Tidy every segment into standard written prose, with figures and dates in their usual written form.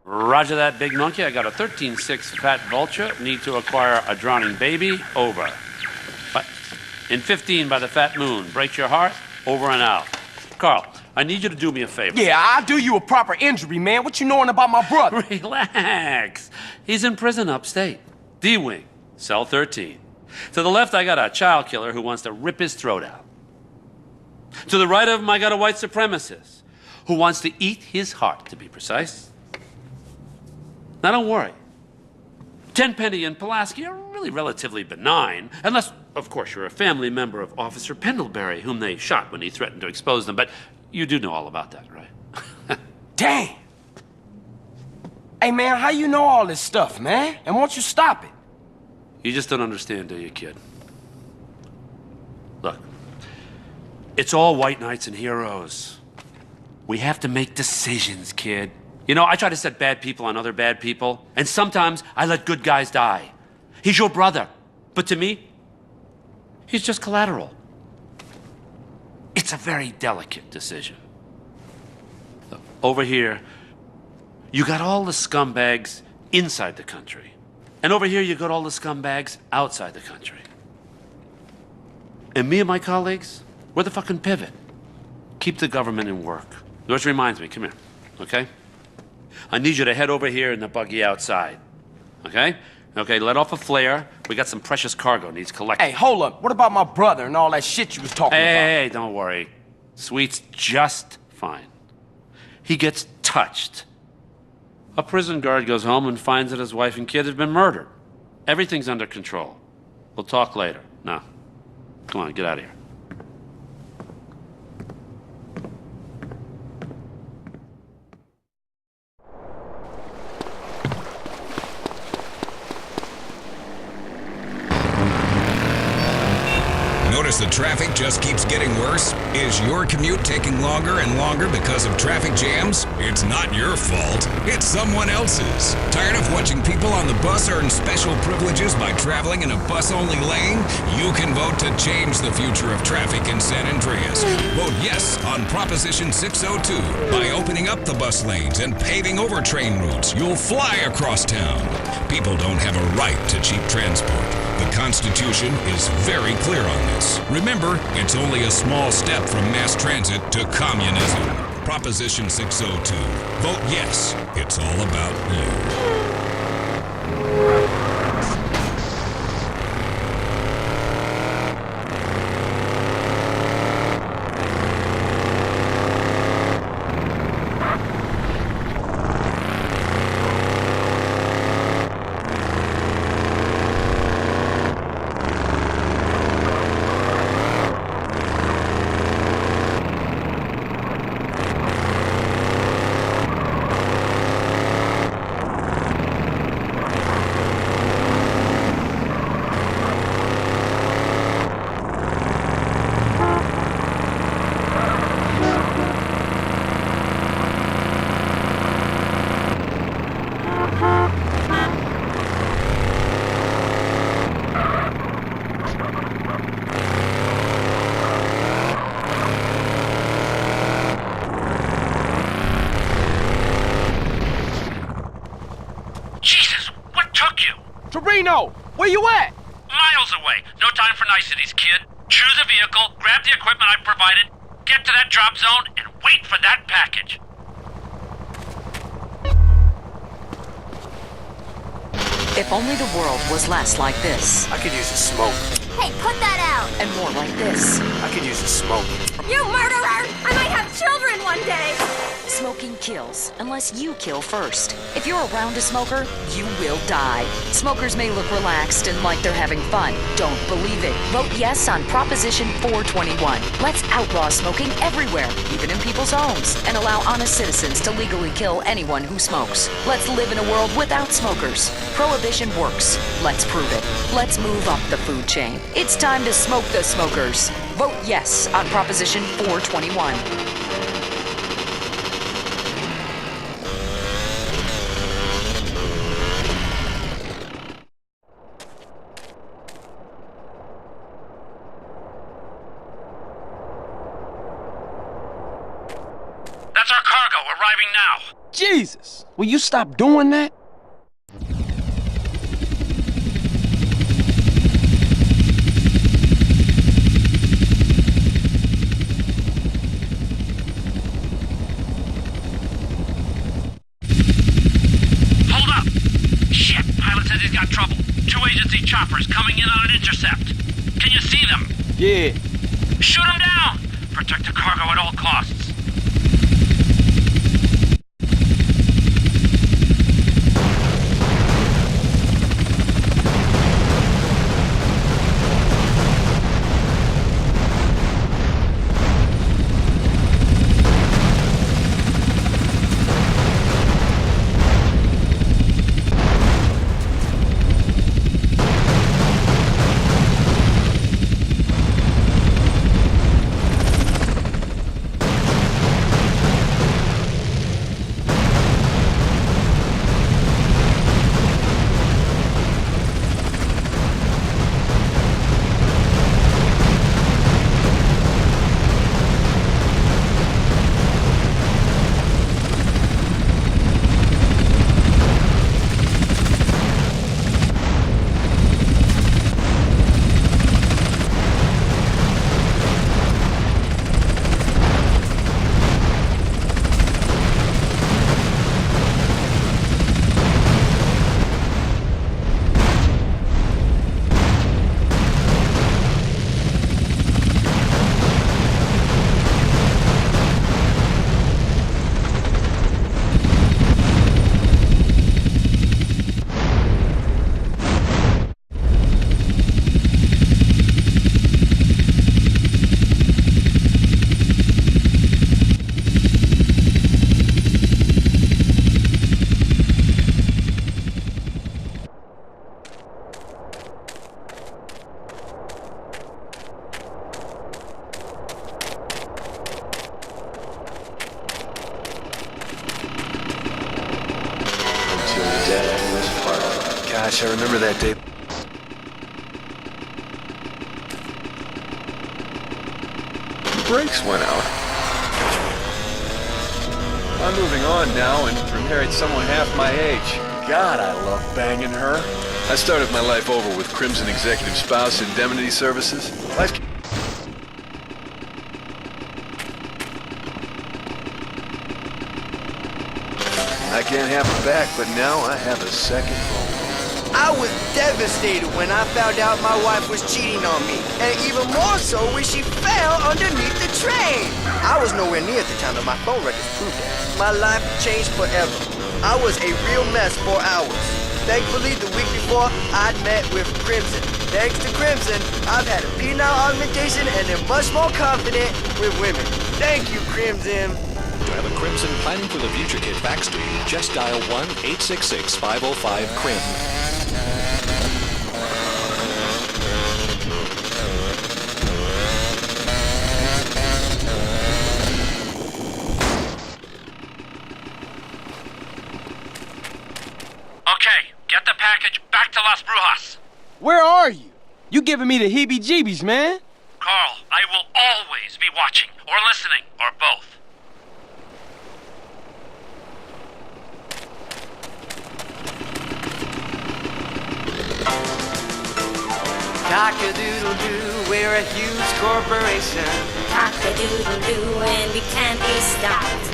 Roger that, big monkey. I got a 13-6 fat vulture. Need to acquire a drowning baby. Over. But in 15 by the fat moon. Breaks your heart. Over and out. Carl, I need you to do me a favor. Yeah, I'll do you a proper injury, man. What you knowing about my brother? Relax. He's in prison upstate. D-Wing, cell 13. To the left, I got a child killer who wants to rip his throat out. To the right of him, I got a white supremacist who wants to eat his heart, to be precise. Now, don't worry. Tenpenny and Pulaski are really relatively benign, unless, of course, you're a family member of Officer Pendlebury, whom they shot when he threatened to expose them. But you do know all about that, right? Damn! Hey, man, how you know all this stuff, man? And won't you stop it? You just don't understand, do you, kid? Look, it's all white knights and heroes. We have to make decisions, kid. You know, I try to set bad people on other bad people, and sometimes I let good guys die. He's your brother, but to me, he's just collateral. It's a very delicate decision. Look, over here, you got all the scumbags inside the country. And over here, you got all the scumbags outside the country. And me and my colleagues, we're the fucking pivot. Keep the government in work. Which reminds me, come here, okay? I need you to head over here in the buggy outside, okay? Okay, let off a flare. We got some precious cargo needs collecting. Hey, hold up. What about my brother and all that shit you was talking about? Hey, don't worry. Sweet's just fine. He gets touched. A prison guard goes home and finds that his wife and kid have been murdered. Everything's under control. We'll talk later. Now, come on, get out of here. Notice the traffic just keeps getting worse? Is your commute taking longer and longer because of traffic jams? It's not your fault. It's someone else's. Tired of watching people on the bus earn special privileges by traveling in a bus-only lane? You can vote to change the future of traffic in San Andreas. Vote yes on Proposition 602. By opening up the bus lanes and paving over train routes, you'll fly across town. People don't have a right to cheap transport. The Constitution is very clear on this. Remember, it's only a small step from mass transit to communism. Proposition 602. Vote yes. It's all about you. Torino, where you at? Miles away. No time for niceties, kid. Choose a vehicle, grab the equipment I've provided, get to that drop zone, and wait for that package. If only the world was less like this. I could use a smoke. Hey, put that out! And more like this. I could use a smoke. You murderer! I might have children one day! Smoking kills, unless you kill first. If you're around a smoker, you will die. Smokers may look relaxed and like they're having fun. Don't believe it. Vote yes on Proposition 421. Let's outlaw smoking everywhere, even in people's homes, and allow honest citizens to legally kill anyone who smokes. Let's live in a world without smokers. Prohibition works. Let's prove it. Let's move up the food chain. It's time to smoke the smokers. Vote yes on Proposition 421. That's our cargo arriving now. Jesus! Will you stop doing that? Hold up! Shit, pilot says he's got trouble. 2 agency choppers coming in on an intercept. Can you see them? Yeah. Shoot them down! Protect the cargo at all costs. Gosh, I remember that day. The brakes went out. I'm moving on now and married someone half my age. God, I love banging her. I started my life over with Crimson Executive Spouse Indemnity Services. Life... I can't have her back, but now I have a second home. I was devastated when I found out my wife was cheating on me, and even more so when she fell underneath the train. I was nowhere near at the time, but my phone records proved that. My life changed forever. I was a real mess for hours. Thankfully, the week before, I'd met with Crimson. Thanks to Crimson, I've had a penile augmentation and am much more confident with women. Thank you, Crimson. To have a Crimson Planning for the Future kit backstreet, just dial 1-866-505-CRIM. Okay, get the package back to Las Brujas. Where are you? You giving me the heebie-jeebies, man. Carl, I will always be watching, or listening, or both. Cock-a-doodle-doo, we're a huge corporation. Cock-a-doodle-doo, and we can't be stopped.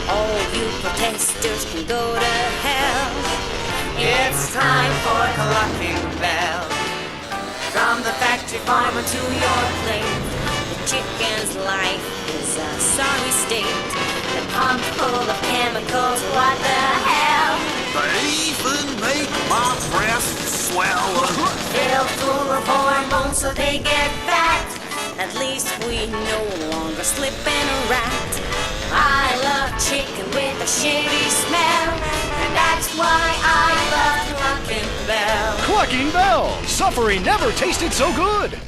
All you protesters can go to hell. It's time for Clucking Bell. From the factory farmer to your plate, The chicken's life is a sorry state. the pump full of chemicals, what the hell? They even make my breasts swell. Filled full of hormones so they get fat. At least we no longer slip in a rat. I love chicken with a shitty smell, and that's why I love Clucking Bell. Clucking Bell! Suffering never tasted so good!